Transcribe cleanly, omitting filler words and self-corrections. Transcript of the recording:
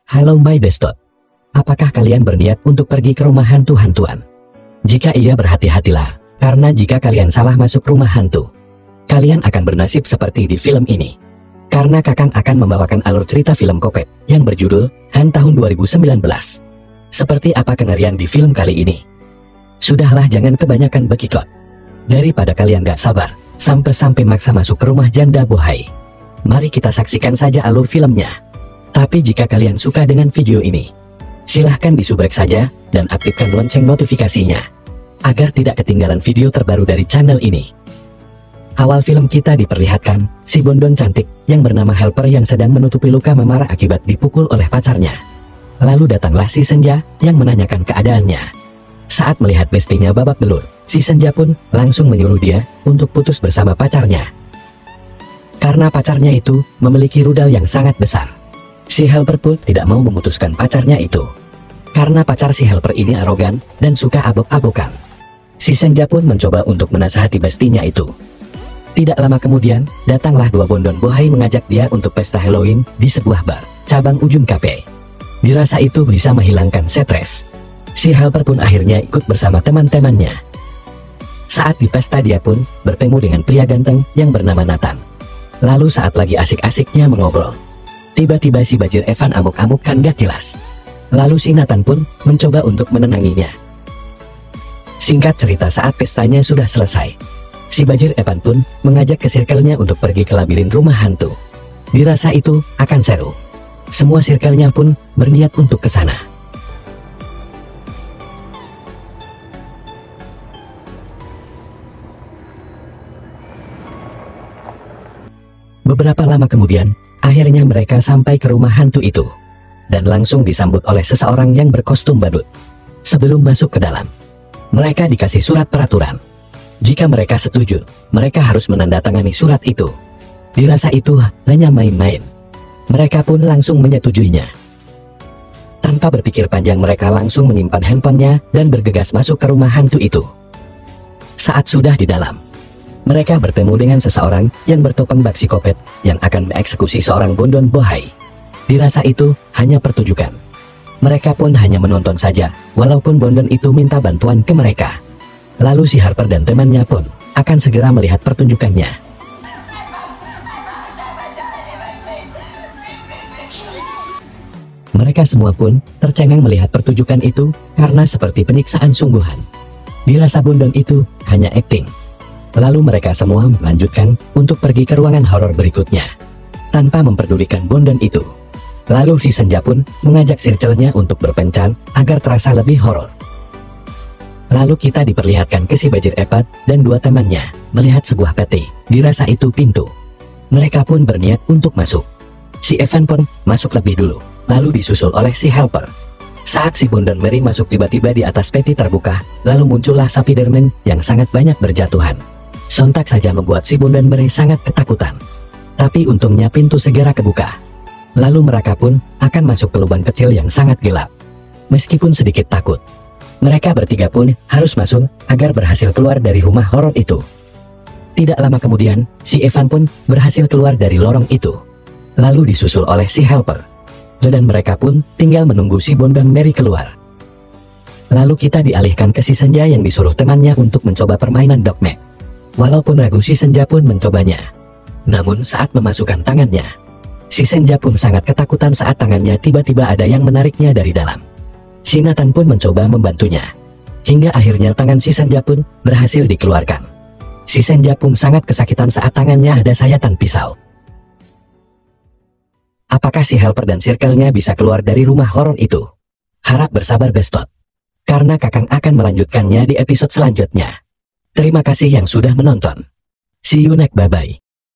Halo my bestot. Apakah kalian berniat untuk pergi ke rumah hantu-hantuan? Jika iya, berhati-hatilah, karena jika kalian salah masuk rumah hantu, kalian akan bernasib seperti di film ini. Karena Kakang akan membawakan alur cerita film Kopet yang berjudul Han tahun 2019. Seperti apa kengerian di film kali ini? Sudahlah, jangan kebanyakan bekikot. Daripada kalian gak sabar, sampai maksa masuk ke rumah janda bohai. Mari kita saksikan saja alur filmnya. Tapi jika kalian suka dengan video ini, silahkan disubrek saja dan aktifkan lonceng notifikasinya, agar tidak ketinggalan video terbaru dari channel ini. Awal film kita diperlihatkan si Bondon cantik yang bernama Helper yang sedang menutupi luka memar akibat dipukul oleh pacarnya. Lalu datanglah si Senja yang menanyakan keadaannya. Saat melihat bestinya babak belur, si Senja pun langsung menyuruh dia untuk putus bersama pacarnya. Karena pacarnya itu memiliki rudal yang sangat besar. Si Helper pun tidak mau memutuskan pacarnya itu. Karena pacar si Helper ini arogan dan suka abok-abokan. Si Senja pun mencoba untuk menasihati bestinya itu. Tidak lama kemudian, datanglah dua Bondon bohai mengajak dia untuk pesta Halloween di sebuah bar, cabang ujung kafe. Dirasa itu bisa menghilangkan stres. Si Helper pun akhirnya ikut bersama teman-temannya. Saat di pesta dia pun bertemu dengan pria ganteng yang bernama Nathan. Lalu saat lagi asik-asiknya mengobrol, tiba-tiba si Bajir Evan amuk-amuk kan gak jelas. Lalu si Nathan pun mencoba untuk menenanginya. Singkat cerita, saat pestanya sudah selesai, si Bajir Evan pun mengajak ke circle-nya untuk pergi ke labirin rumah hantu. Dirasa itu akan seru. Semua circle-nya pun berniat untuk ke sana. Beberapa lama kemudian, akhirnya mereka sampai ke rumah hantu itu, dan langsung disambut oleh seseorang yang berkostum badut. Sebelum masuk ke dalam, mereka dikasih surat peraturan. Jika mereka setuju, mereka harus menandatangani surat itu. Dirasa itu hanya main-main. Mereka pun langsung menyetujuinya. Tanpa berpikir panjang, mereka langsung menyimpan handphonenya dan bergegas masuk ke rumah hantu itu. Saat sudah di dalam, mereka bertemu dengan seseorang yang bertopeng bak psikopat yang akan mengeksekusi seorang Bondon bohai. Dirasa itu hanya pertunjukan. Mereka pun hanya menonton saja, walaupun Bondon itu minta bantuan ke mereka. Lalu si Harper dan temannya pun akan segera melihat pertunjukannya. Mereka semua pun tercengang melihat pertunjukan itu karena seperti penyiksaan sungguhan. Dirasa Bondon itu hanya akting. Lalu mereka semua melanjutkan untuk pergi ke ruangan horor berikutnya, tanpa memperdulikan Bondon itu. Lalu si Senja pun mengajak circle-nya untuk berpencan agar terasa lebih horor. Lalu kita diperlihatkan ke si Bajir Evan dan dua temannya melihat sebuah peti. Dirasa itu pintu. Mereka pun berniat untuk masuk. Si Evan pun masuk lebih dulu, lalu disusul oleh si Helper. Saat si Bondon Mary masuk, tiba-tiba di atas peti terbuka, lalu muncullah Spiderman yang sangat banyak berjatuhan. Sontak saja membuat si Bondon Mary sangat ketakutan. Tapi untungnya pintu segera kebuka. Lalu mereka pun akan masuk ke lubang kecil yang sangat gelap. Meskipun sedikit takut, mereka bertiga pun harus masuk agar berhasil keluar dari rumah horor itu. Tidak lama kemudian, si Evan pun berhasil keluar dari lorong itu, lalu disusul oleh si Helper. Dan mereka pun tinggal menunggu si Bondon Mary keluar. Lalu kita dialihkan ke si Senja yang disuruh temannya untuk mencoba permainan Dogmat. Walaupun ragu, si Senja pun mencobanya. Namun saat memasukkan tangannya, si Senja pun sangat ketakutan saat tangannya tiba-tiba ada yang menariknya dari dalam. Si Nathan pun mencoba membantunya, hingga akhirnya tangan si Senja pun berhasil dikeluarkan. Si Senja pun sangat kesakitan saat tangannya ada sayatan pisau. Apakah si Helper dan circle-nya bisa keluar dari rumah horor itu? Harap bersabar bestot, karena Kakang akan melanjutkannya di episode selanjutnya. Terima kasih yang sudah menonton. See you next, bye-bye.